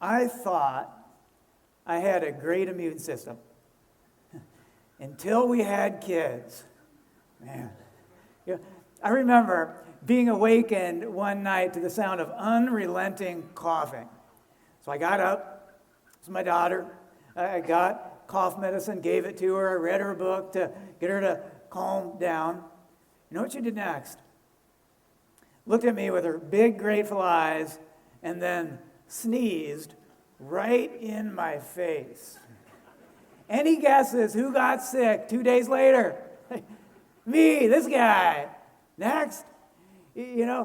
I thought I had a great immune system until we had kids. Man. I remember being awakened one night to the sound of unrelenting coughing. So I got up. It's my daughter. I got cough medicine, gave it to her. I read her book to get her to calm down. You know what she did next? Looked at me with her big, grateful eyes and then sneezed right in my face. Any guesses who got sick 2 days later? Me, this guy. Next. You know,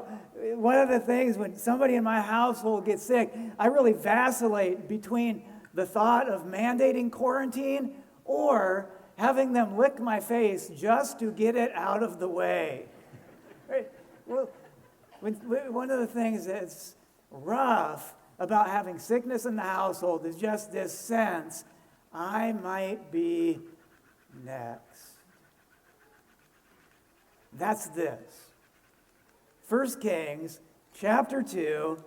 one of the things when somebody in my household gets sick, I really vacillate between the thought of mandating quarantine or having them lick my face just to get it out of the way. Right? Well, one of the things that's rough about having sickness in the household is just this sense, I might be next. That's this. 1 Kings chapter 2,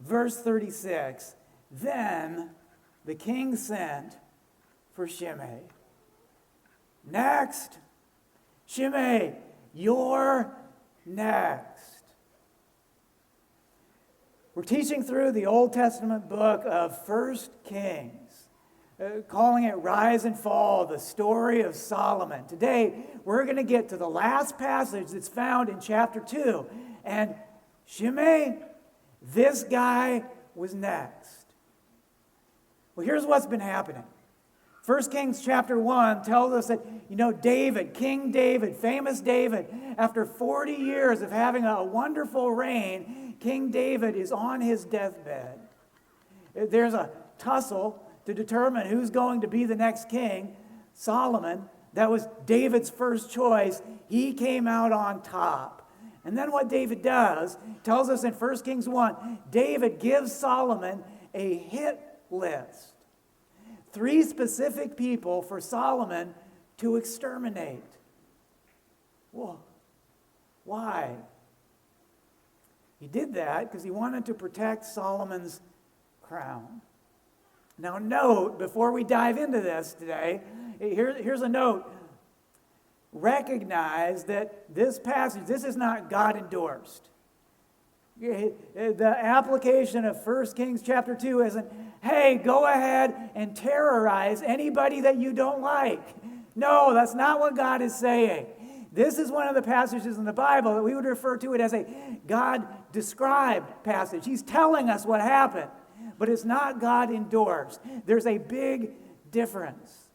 verse 36. Then the king sent for Shimei. Next. Shimei, you're next. We're teaching through the Old Testament book of 1 Kings. Calling it Rise and Fall, the story of Solomon. Today, we're going to get to the last passage that's found in chapter 2. And Shimei, this guy was next. Well, here's what's been happening. 1 Kings chapter 1 tells us that, David, King David, famous David, after 40 years of having a wonderful reign, King David is on his deathbed. There's a tussle to determine who's going to be the next king. Solomon, that was David's first choice. He came out on top. And then what David does, tells us in 1 Kings 1, David gives Solomon a hit list. 3 specific people for Solomon to exterminate. Well, why? He did that because he wanted to protect Solomon's crown. Now note, before we dive into this today, here's a note. Recognize that this passage, this is not God-endorsed. The application of 1 Kings chapter 2 isn't, hey, go ahead and terrorize anybody that you don't like. No, that's not what God is saying. This is one of the passages in the Bible that we would refer to it as a God-described passage. He's telling us what happened. But it's not God-endorsed. There's a big difference.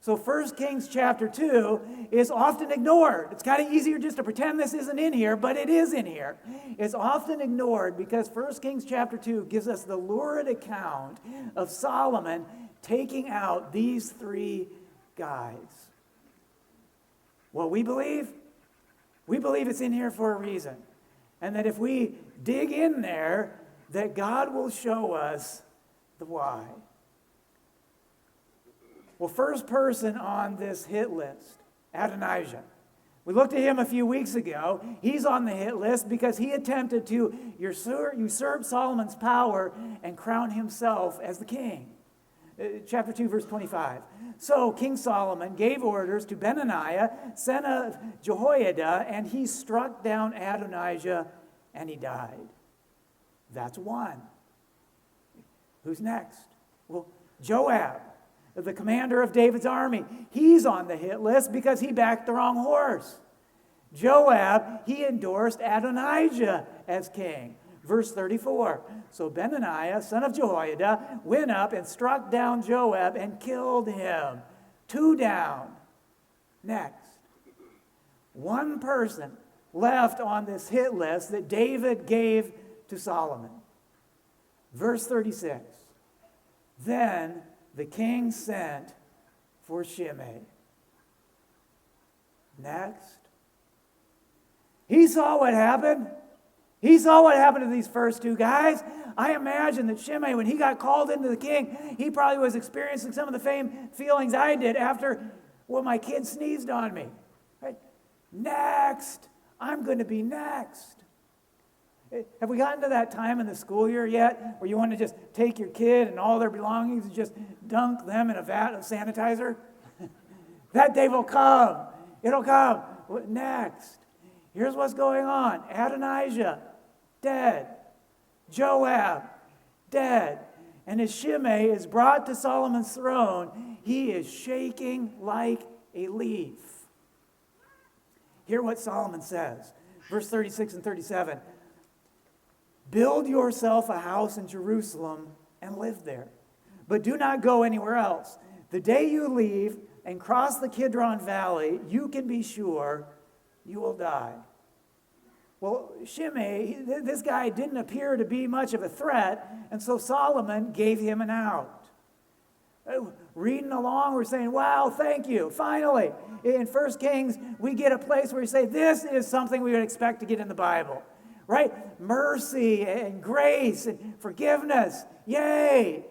So 1 Kings chapter 2 is often ignored. It's kind of easier just to pretend this isn't in here, but it is in here. It's often ignored because 1 Kings chapter 2 gives us the lurid account of Solomon taking out these 3 guys. What we believe it's in here for a reason. And that if we dig in there, that God will show us the why. Well, first person on this hit list, Adonijah. We looked at him a few weeks ago. He's on the hit list because he attempted to usurp Solomon's power and crown himself as the king. Chapter 2, verse 25. So King Solomon gave orders to Benaiah, son of Jehoiada, and he struck down Adonijah and he died. That's one. Who's next? Well, Joab, the commander of David's army. He's on the hit list because he backed the wrong horse. Joab, he endorsed Adonijah as king. Verse 34. So Benaiah, son of Jehoiada, went up and struck down Joab and killed him. 2 down. Next. One person left on this hit list that David gave to Solomon. Verse 36. Then the king sent for Shimei. Next. He saw what happened. He saw what happened to these first 2 guys. I imagine that Shimei, when he got called into the king, he probably was experiencing some of the same feelings I did after, my kid sneezed on me. Right? Next. I'm going to be next. Have we gotten to that time in the school year yet where you want to just take your kid and all their belongings and just dunk them in a vat of sanitizer? That day will come. It'll come. Next. Here's what's going on. Adonijah, dead. Joab, dead. And as Shimei is brought to Solomon's throne, he is shaking like a leaf. Hear what Solomon says. Verse 36 and 37. Build yourself a house in Jerusalem and live there, but do not go anywhere else. The day you leave and cross the Kidron Valley, you can be sure you will die. Well, Shimei, this guy didn't appear to be much of a threat, and so Solomon gave him an out. Reading along, we're saying, wow, thank you. Finally, in 1 Kings, we get a place where we say, this is something we would expect to get in the Bible, right? Mercy and grace and forgiveness. Yay!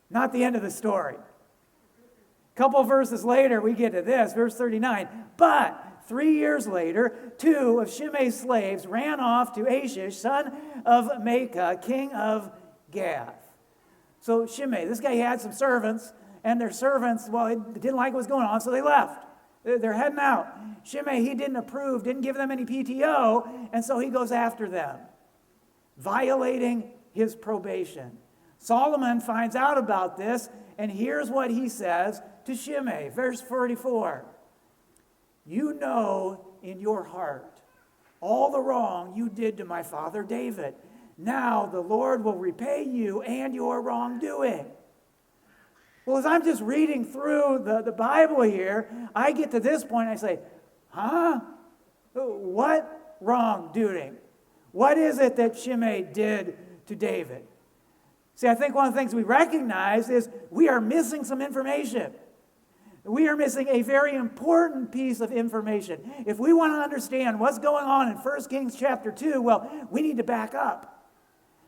Not the end of the story. A couple verses later, we get to this, verse 39. But 3 years later, 2 of Shimei's slaves ran off to Achish, son of Maacah, king of Gath. So Shimei, this guy had some servants, and their servants, well, they didn't like what was going on, so they left. They're heading out. Shimei, he didn't approve, didn't give them any PTO, and so he goes after them, violating his probation. Solomon finds out about this, and here's what he says to Shimei, verse 44. You know in your heart all the wrong you did to my father David. Now the Lord will repay you and your wrongdoing. Well, as I'm just reading through the Bible here, I get to this point and I say, huh? What wrongdoing? What is it that Shimei did to David? See, I think one of the things we recognize is we are missing some information. We are missing a very important piece of information. If we want to understand what's going on in 1 Kings chapter 2, well, we need to back up.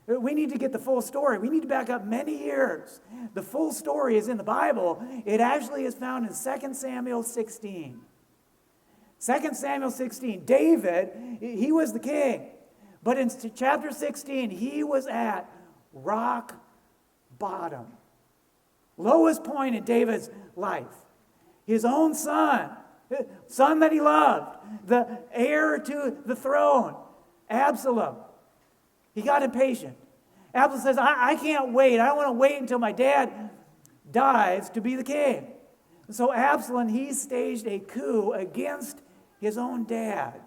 We need to get the full story. We need to back up many years. The full story is in the Bible. It actually is found in 2 Samuel 16. 2 Samuel 16, David, he was the king. But in chapter 16, he was at rock bottom. Lowest point in David's life. His own son that he loved, the heir to the throne, Absalom. He got impatient. Absalom says, I can't wait. I don't want to wait until my dad dies to be the king. And so Absalom, he staged a coup against his own dad.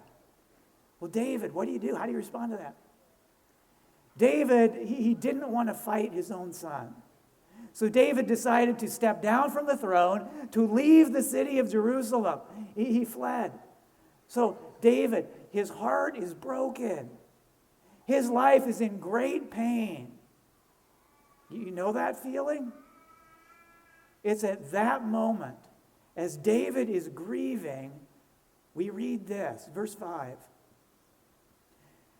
Well, David, what do you do? How do you respond to that? David, he didn't want to fight his own son. So David decided to step down from the throne, to leave the city of Jerusalem. He fled. So David, his heart is broken. His life is in great pain. You know that feeling? It's at that moment, as David is grieving, we read this, verse 5.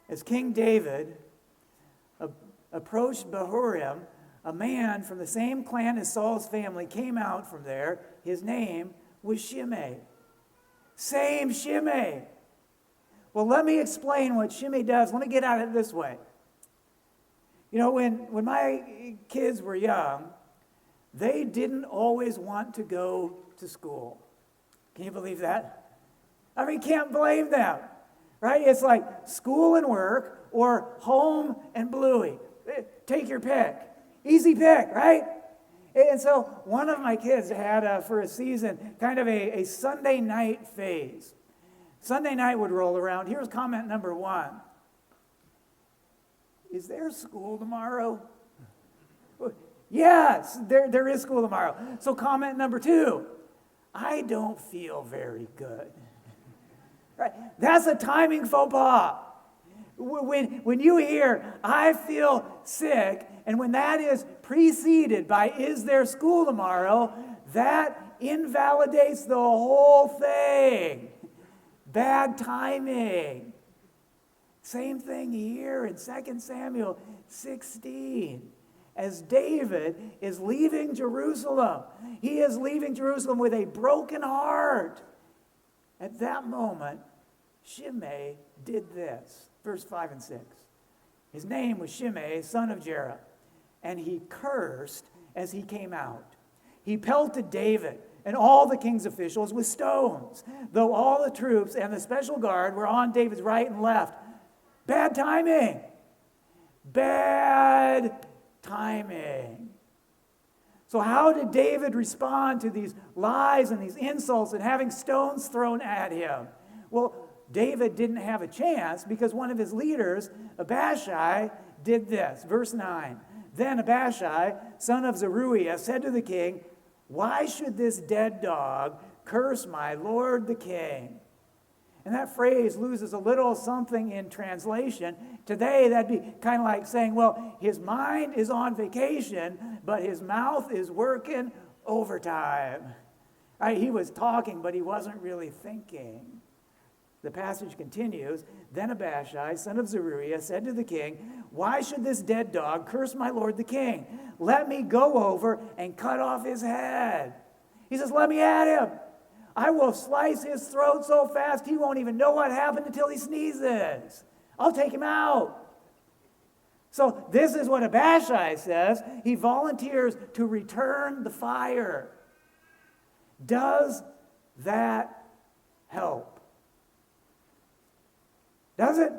As King David approached Bahurim, a man from the same clan as Saul's family came out from there. His name was Shimei. Same Shimei. Well, let me explain what Shimei does. Let me get at it this way. You know, when my kids were young, they didn't always want to go to school. Can you believe that? I mean, can't blame them, right? It's like school and work or home and Bluey. Take your pick. Easy pick, right? And so one of my kids had, for a season, kind of a Sunday night phase. Sunday night would roll around. Here's comment number 1. Is there school tomorrow? Yes, there is school tomorrow. So comment number 2. I don't feel very good. Right? That's a timing faux pas. When you hear, I feel sick, and when that is preceded by, is there school tomorrow, that invalidates the whole thing. Bad timing. Same thing here in 2 Samuel 16. As David is leaving Jerusalem, he is leaving Jerusalem with a broken heart. At that moment, Shimei did this. Verse 5 and 6. His name was Shimei, son of Jerah, and he cursed as he came out. He pelted David and all the king's officials with stones, though all the troops and the special guard were on David's right and left. Bad timing. Bad timing. So how did David respond to these lies and these insults and having stones thrown at him? Well, David didn't have a chance because one of his leaders, Abishai, did this. Verse 9. Then Abishai, son of Zeruiah, said to the king, "Why should this dead dog curse my lord the king?" And that phrase loses a little something in translation. Today, that'd be kind of like saying, well, his mind is on vacation, but his mouth is working overtime. He was talking, but he wasn't really thinking. The passage continues, Then Abishai, son of Zeruiah, said to the king, "Why should this dead dog curse my lord the king? Let me go over and cut off his head." He says, let me at him. I will slice his throat so fast he won't even know what happened until he sneezes. I'll take him out. So this is what Abishai says. He volunteers to return the fire. Does that help? Does it?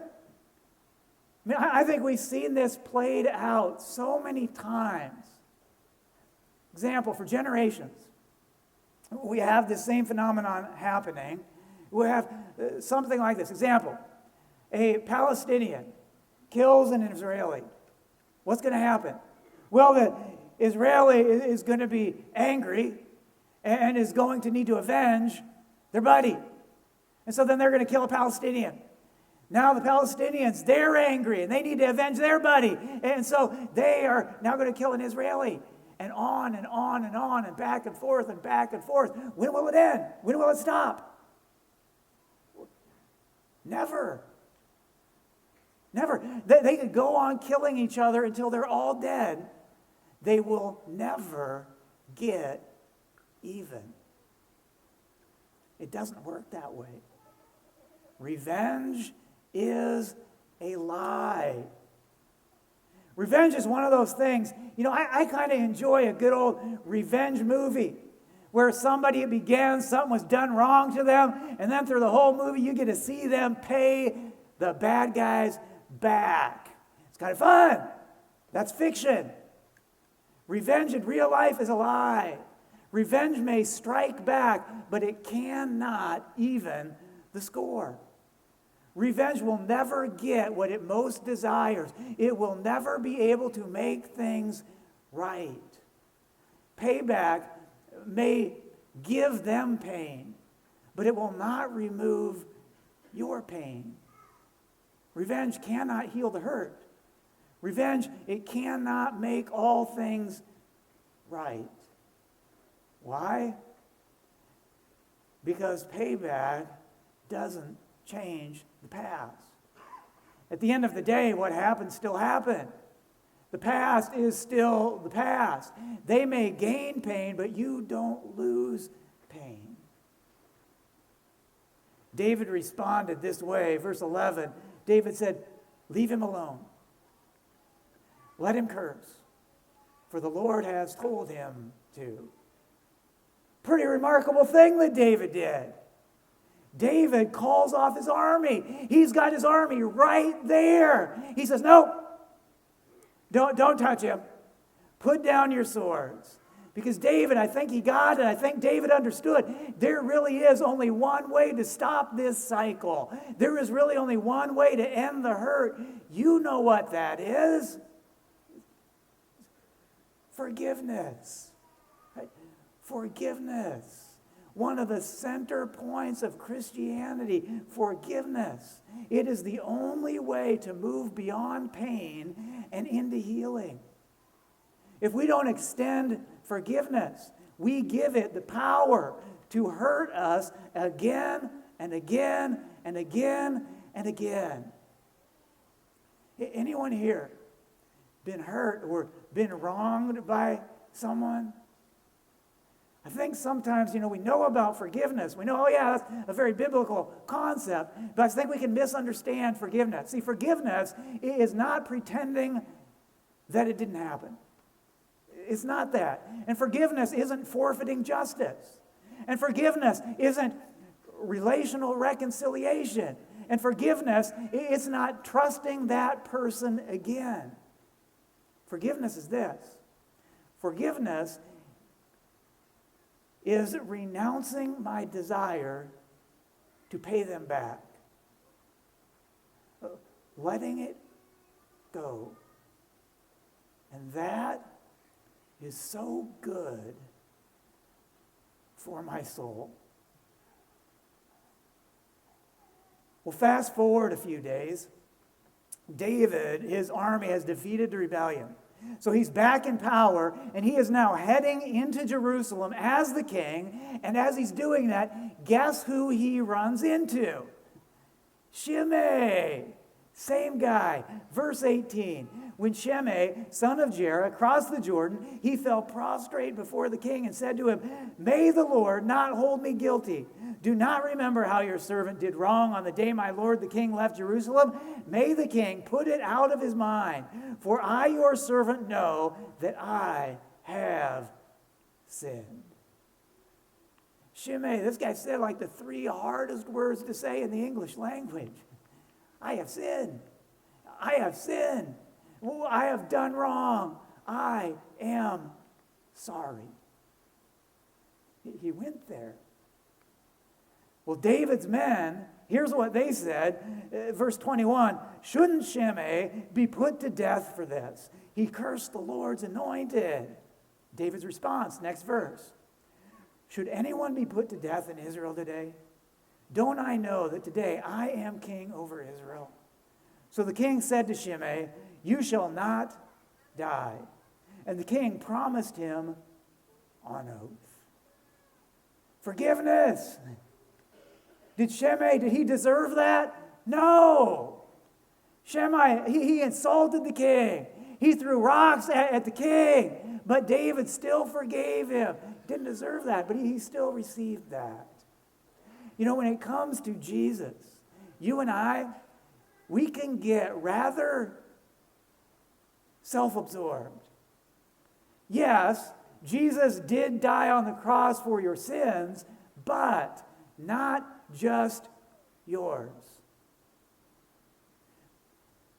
I think we've seen this played out so many times. Example, for generations, we have this same phenomenon happening. We have something like this. Example, a Palestinian kills an Israeli. What's going to happen? Well, the Israeli is going to be angry and is going to need to avenge their buddy. And so then they're going to kill a Palestinian. Now the Palestinians, they're angry and they need to avenge their buddy. And so they are now going to kill an Israeli. And on and on and on and back and forth and back and forth. When will it end? When will it stop? Never. Never. They could go on killing each other until they're all dead. They will never get even. It doesn't work that way. Revenge is a lie. Revenge is one of those things, I kind of enjoy a good old revenge movie where somebody began, something was done wrong to them, and then through the whole movie you get to see them pay the bad guys back. It's kind of fun. That's fiction. Revenge in real life is a lie. Revenge may strike back, but it cannot even the score. Revenge will never get what it most desires. It will never be able to make things right. Payback may give them pain, but it will not remove your pain. Revenge cannot heal the hurt. Revenge, it cannot make all things right. Why? Because payback doesn't change the past. At the end of the day, what happened still happened. The past is still the past. They may gain pain, but you don't lose pain. David responded this way. Verse 11, David said, "Leave him alone. Let him curse, for the Lord has told him to." Pretty remarkable thing that David did. David calls off his army. He's got his army right there. He says, "No, don't touch him. Put down your swords." Because David, I think he got it. I think David understood there really is only one way to stop this cycle. There is really only one way to end the hurt. You know what that is. Forgiveness. Right? Forgiveness. One of the center points of Christianity, forgiveness. It is the only way to move beyond pain and into healing. If we don't extend forgiveness, we give it the power to hurt us again and again and again and again. Anyone here been hurt or been wronged by someone? I think sometimes, we know about forgiveness. We know, oh yeah, that's a very biblical concept, but I think we can misunderstand forgiveness. See, forgiveness is not pretending that it didn't happen. It's not that. And forgiveness isn't forfeiting justice. And forgiveness isn't relational reconciliation. And forgiveness, it's not trusting that person again. Forgiveness is this. Forgiveness is renouncing my desire to pay them back. Letting it go. And that is so good for my soul. Well, fast forward a few days. David, his army has defeated the rebellion. So he's back in power, and he is now heading into Jerusalem as the king. And as he's doing that, guess who he runs into? Shimei. Same guy. Verse 18. When Shimei, son of Jerah, crossed the Jordan, he fell prostrate before the king and said to him, "May the Lord not hold me guilty. Do not remember how your servant did wrong on the day my lord the king left Jerusalem. May the king put it out of his mind. For I, your servant, know that I have sinned." Shimei, this guy said like the 3 hardest words to say in the English language. I have sinned. I have sinned. Oh, I have done wrong. I am sorry. He went there. Well, David's men, here's what they said. Verse 21, shouldn't Shimei be put to death for this? He cursed the Lord's anointed. David's response, next verse. Should anyone be put to death in Israel today? Don't I know that today I am king over Israel? So the king said to Shimei, you shall not die. And the king promised him on oath. Forgiveness. Did Shimei, did he deserve that? No. Shimei, he insulted the king. He threw rocks at the king. But David still forgave him. Didn't deserve that, but he still received that. You know, when it comes to Jesus, you and I, we can get rather self-absorbed. Yes, Jesus did die on the cross for your sins, but not just yours.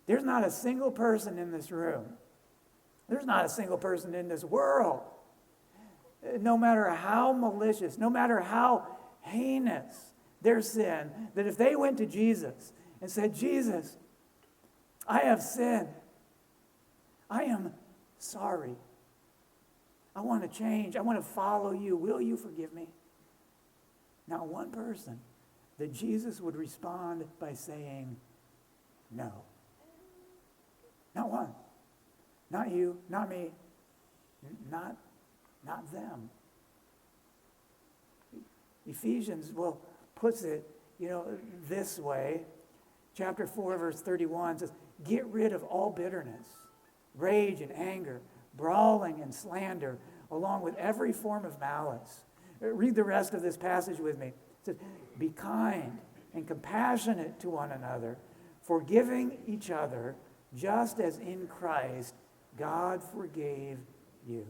There's not a single person in this room. There's not a single person in this world, no matter how malicious, no matter how heinous their sin, that if they went to Jesus and said, Jesus, I have sinned. I am sorry. I want to change. I want to follow you. Will you forgive me? Not one person that Jesus would respond by saying no. Not one. Not you, not me, not them. Ephesians, puts it, this way. Chapter 4, verse 31 says, get rid of all bitterness, rage and anger, brawling and slander, along with every form of malice. Read the rest of this passage with me. It says, be kind and compassionate to one another, forgiving each other, just as in Christ God forgave you.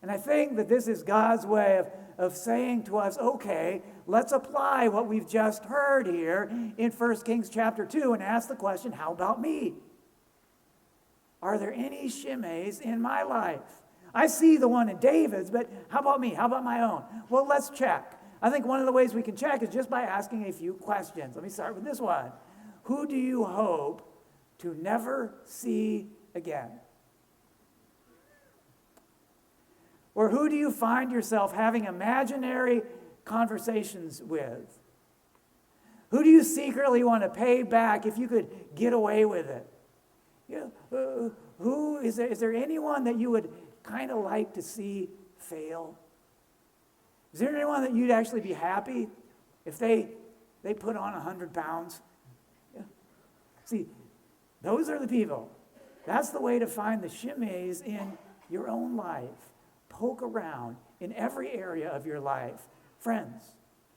And I think that this is God's way of saying to us, okay, let's apply what we've just heard here in 1 Kings chapter 2 and ask the question, how about me? Are there any Shimeis in my life? I see the one in David's, but how about me? How about my own? Well, let's check. I think one of the ways we can check is just by asking a few questions. Let me start with this one. Who do you hope to never see again? Or who do you find yourself having imaginary conversations with? Who do you secretly want to pay back if you could get away with it? Is there anyone that you would kind of like to see fail? Is there anyone that you'd actually be happy if they put on 100 pounds? Yeah. See, those are the people. That's the way to find the Shimeis in your own life. poke around in every area of your life. Friends,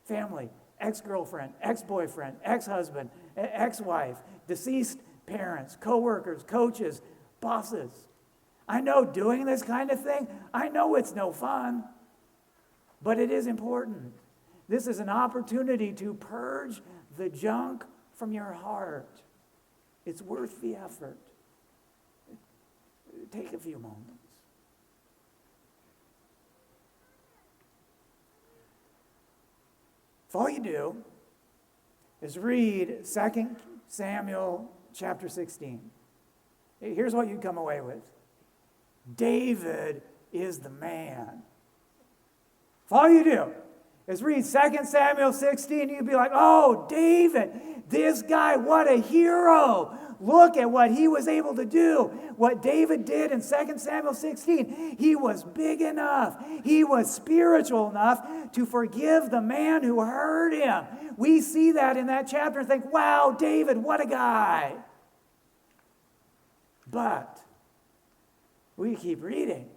family, ex-girlfriend, ex-boyfriend, ex-husband, ex-wife, deceased parents, co-workers, coaches, bosses. I know doing this kind of thing, I know it's no fun, but it is important. This is an opportunity to purge the junk from your heart. It's worth the effort. Take a few moments. If all you do is read 2 Samuel chapter 16, here's what you come away with. David is the man. If all you do is read 2 Samuel 16, you'd be like, oh, David, this guy, what a hero. Look at what he was able to do. What David did in 2 Samuel 16. He was big enough. He was spiritual enough to forgive the man who hurt him. We see that in that chapter and think, wow, David, what a guy. But we keep reading.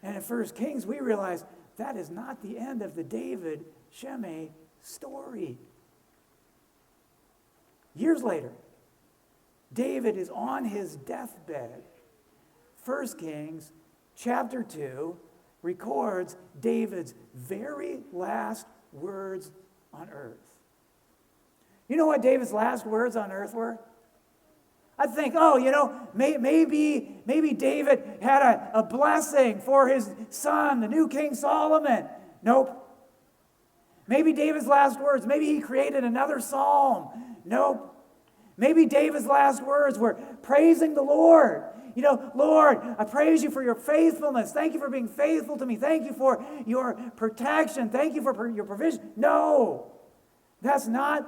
And in 1 Kings, we realize that is not the end of the David Shimei story. Years later, David is on his deathbed. 1 Kings chapter 2 records David's very last words on earth. You know what David's last words on earth were? I think, maybe David had a blessing for his son, the new King Solomon. Nope. Maybe David's last words, maybe he created another psalm. Nope. Maybe David's last words were praising the Lord. Lord, I praise you for your faithfulness. Thank you for being faithful to me. Thank you for your protection. Thank you for your provision. No, that's not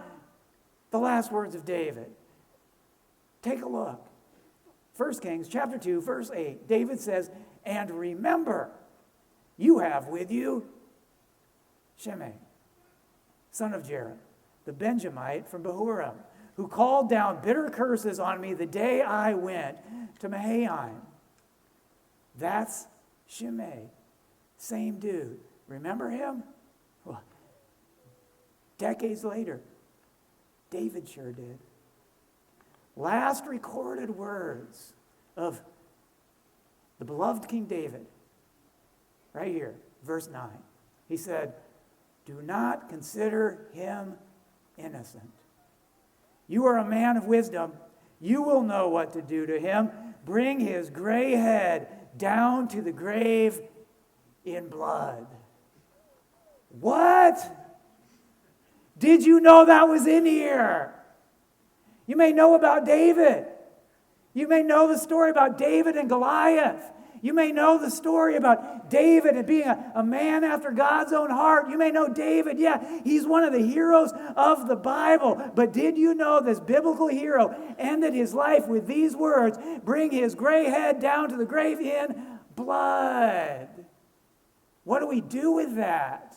the last words of David. Take a look. 1 Kings chapter 2, verse 8. David says, and remember, you have with you Shimei, son of Jerah, the Benjamite from Bahurim, who called down bitter curses on me the day I went to Mahanaim. That's Shimei. Same dude. Remember him? Well, decades later, David sure did. Last recorded words of the beloved King David, right here, verse 9. He said, do not consider him innocent. You are a man of wisdom. You will know what to do to him. Bring his gray head down to the grave in blood. What? Did you know that was in here? You may know about David. You may know the story about David and Goliath. You may know the story about David and being a man after God's own heart. You may know David. Yeah, he's one of the heroes of the Bible. But did you know this biblical hero ended his life with these words, bring his gray head down to the grave in blood? What do we do with that?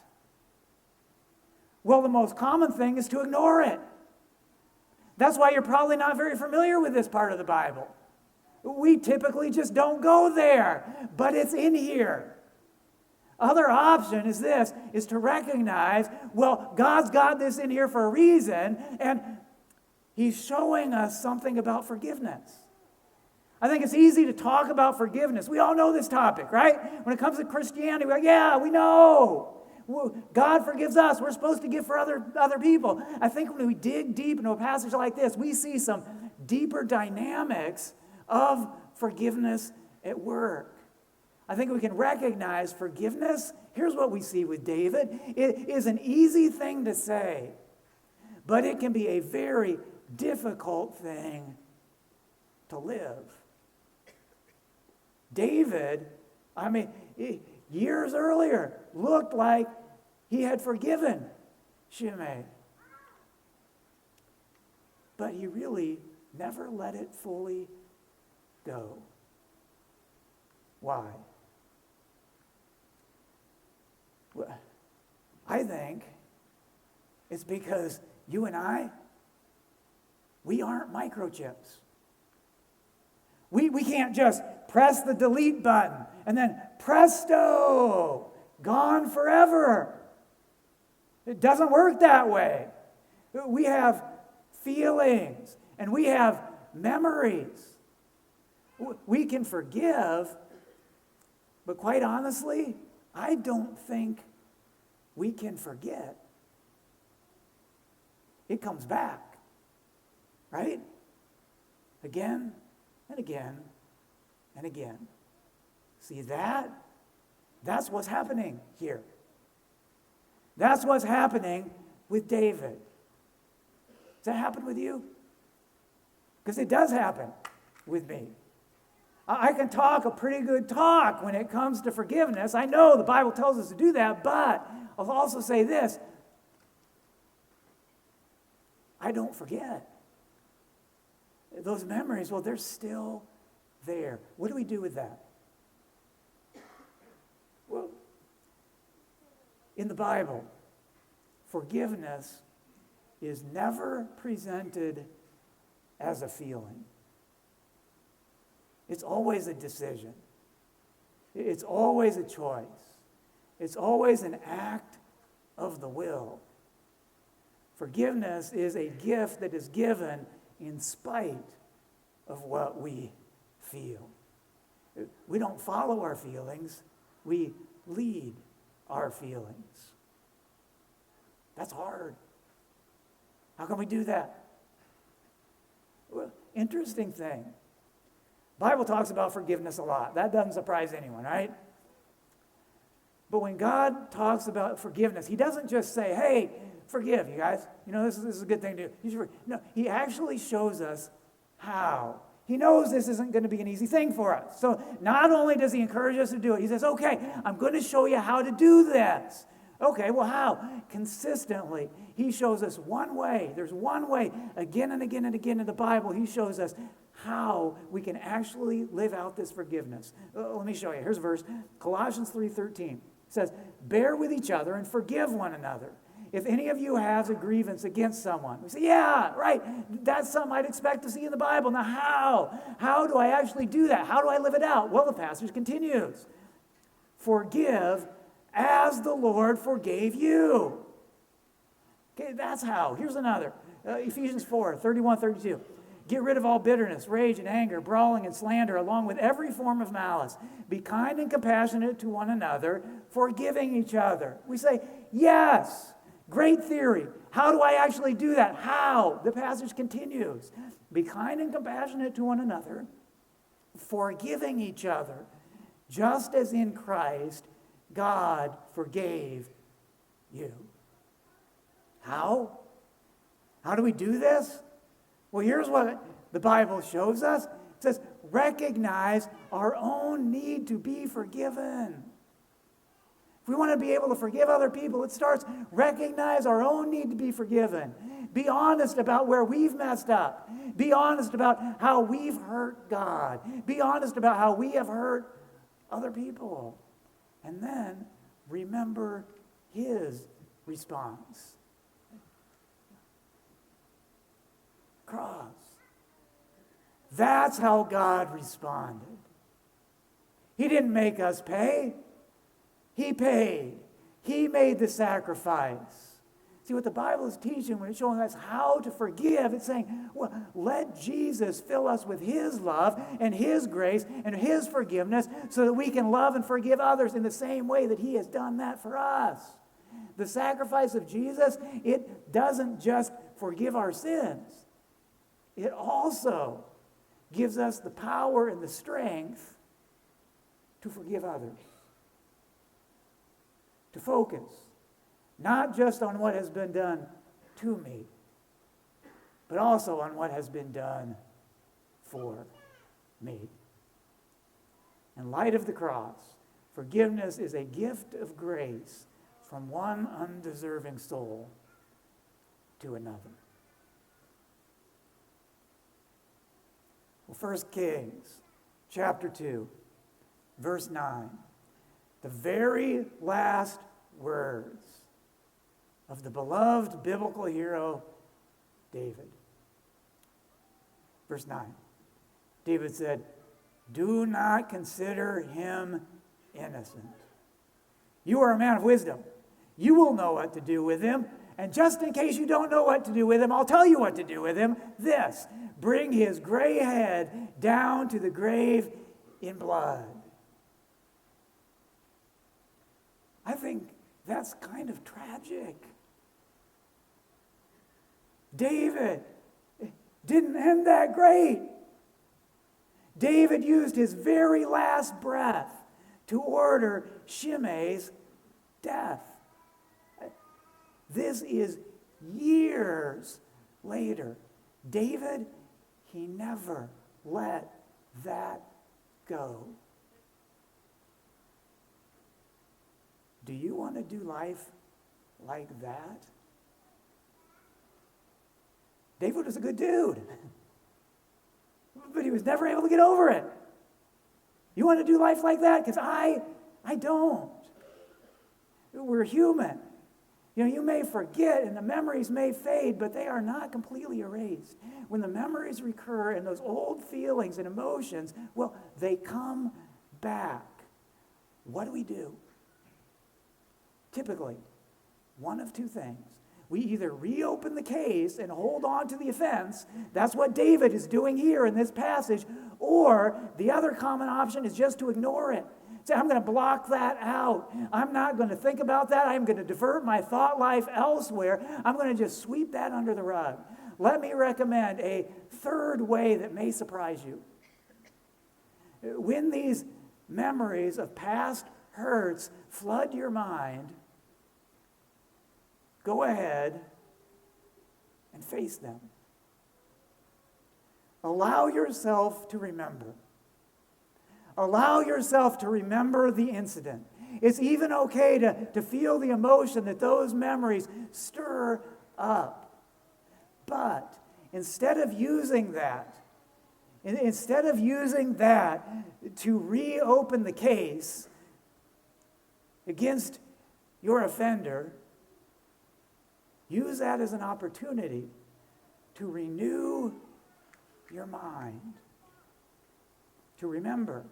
Well, the most common thing is to ignore it. That's why you're probably not very familiar with this part of the Bible. We typically just don't go there, but it's in here. Other option is this, is to recognize, well, God's got this in here for a reason, and he's showing us something about forgiveness. I think it's easy to talk about forgiveness. We all know this topic, right? When it comes to Christianity, we're like, yeah, we know. God forgives us. We're supposed to give for other people. I think when we dig deep into a passage like this, we see some deeper dynamics of forgiveness at work. I think we can recognize forgiveness. Here's what we see with David. It is an easy thing to say, but it can be a very difficult thing to live. David, years earlier, looked like he had forgiven Shimei. But he really never let it fully go. Why? Well, I think it's because you and I, we aren't microchips. We can't just press the delete button and then presto, gone forever. It doesn't work that way. We have feelings and we have memories. We can forgive, but quite honestly, I don't think we can forget. It comes back, right? Again and again and again. See that? That's what's happening here. That's what's happening with David. Does that happen with you? Because it does happen with me. I can talk a pretty good talk when it comes to forgiveness. I know the Bible tells us to do that, but I'll also say this. I don't forget. Those memories, well, they're still there. What do we do with that? Well, in the Bible, forgiveness is never presented as a feeling. It's always a decision. It's always a choice. It's always an act of the will. Forgiveness is a gift that is given in spite of what we feel. We don't follow our feelings. We lead our feelings. That's hard. How can we do that? Well, interesting thing. Bible talks about forgiveness a lot. That doesn't surprise anyone, right? But when God talks about forgiveness, he doesn't just say, hey, forgive, you guys. You know, this is a good thing to do. No, he actually shows us how. He knows this isn't going to be an easy thing for us. So not only does he encourage us to do it, he says, okay, I'm going to show you how to do this. Okay, well, how? Consistently, he shows us one way. There's one way, again and again and again in the Bible, he shows us how we can actually live out this forgiveness. Let me show you. Here's a verse, Colossians 3:13. It says, bear with each other and forgive one another. If any of you has a grievance against someone, we say, yeah, right, that's something I'd expect to see in the Bible. Now how? How do I actually do that? How do I live it out? Well, the passage continues. Forgive as the Lord forgave you. Okay, that's how. Here's another. Ephesians 4:31-32. Get rid of all bitterness, rage, and anger, brawling, and slander, along with every form of malice. Be kind and compassionate to one another, forgiving each other. We say, yes, great theory. How do I actually do that? How? The passage continues. Be kind and compassionate to one another, forgiving each other, just as in Christ God forgave you. How? How do we do this? Well, here's what the Bible shows us. It says, recognize our own need to be forgiven. If we want to be able to forgive other people, it starts recognize our own need to be forgiven. Be honest about where we've messed up. Be honest about how we've hurt God. Be honest about how we have hurt other people. And then remember his response. Cross. That's how God responded. He didn't make us pay. He paid. He made the sacrifice. See, what the Bible is teaching when it's showing us how to forgive, it's saying, well, let Jesus fill us with his love and his grace and his forgiveness so that we can love and forgive others in the same way that he has done that for us. The sacrifice of Jesus, it doesn't just forgive our sins. It also gives us the power and the strength to forgive others. To focus, not just on what has been done to me, but also on what has been done for me. In light of the cross, forgiveness is a gift of grace from one undeserving soul to another. Well, 1 Kings chapter 2, verse 9. The very last words of the beloved biblical hero, David. Verse 9. David said, do not consider him innocent. You are a man of wisdom. You will know what to do with him. And just in case you don't know what to do with him, I'll tell you what to do with him. This, bring his gray head down to the grave in blood. I think that's kind of tragic. David didn't end that great. David used his very last breath to order Shimei's death. This is years later. David, he never let that go. Do you want to do life like that? David was a good dude, but he was never able to get over it. You want to do life like that? Because I don't. We're human. You may forget and the memories may fade, but they are not completely erased. When the memories recur and those old feelings and emotions, well, they come back. What do? Typically, one of two things. We either reopen the case and hold on to the offense. That's what David is doing here in this passage. Or the other common option is just to ignore it. Say, I'm going to block that out. I'm not going to think about that. I'm going to divert my thought life elsewhere. I'm going to just sweep that under the rug. Let me recommend a third way that may surprise you. When these memories of past hurts flood your mind, go ahead and face them. Allow yourself to remember. Allow yourself to remember the incident. It's even okay to feel the emotion that those memories stir up. But instead of using that to reopen the case against your offender, use that as an opportunity to renew your mind, to remember.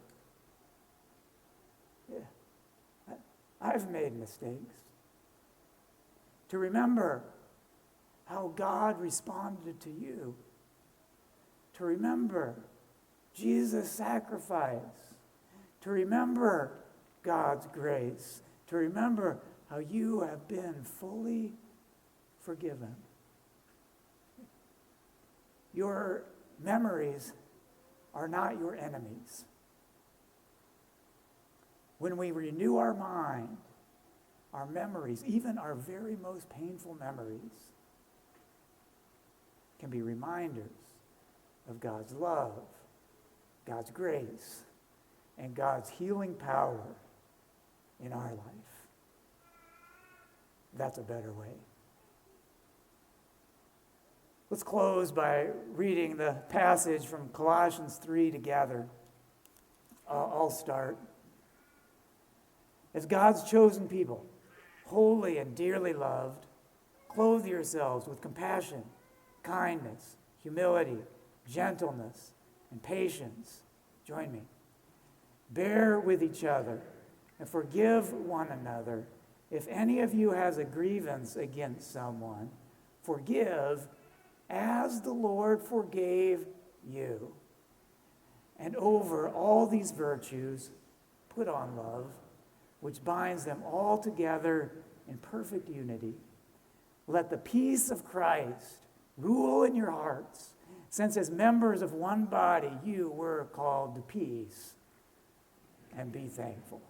Yeah, I've made mistakes. To remember how God responded to you. To remember Jesus' sacrifice. To remember God's grace. To remember how you have been fully forgiven. Your memories are not your enemies. When we renew our mind, our memories, even our very most painful memories, can be reminders of God's love, God's grace, and God's healing power in our life. That's a better way. Let's close by reading the passage from Colossians 3 together. I'll start. As God's chosen people, holy and dearly loved, clothe yourselves with compassion, kindness, humility, gentleness, and patience. Join me. Bear with each other and forgive one another. If any of you has a grievance against someone, forgive as the Lord forgave you. And over all these virtues, put on love, which binds them all together in perfect unity. Let the peace of Christ rule in your hearts, since as members of one body you were called to peace, and be thankful.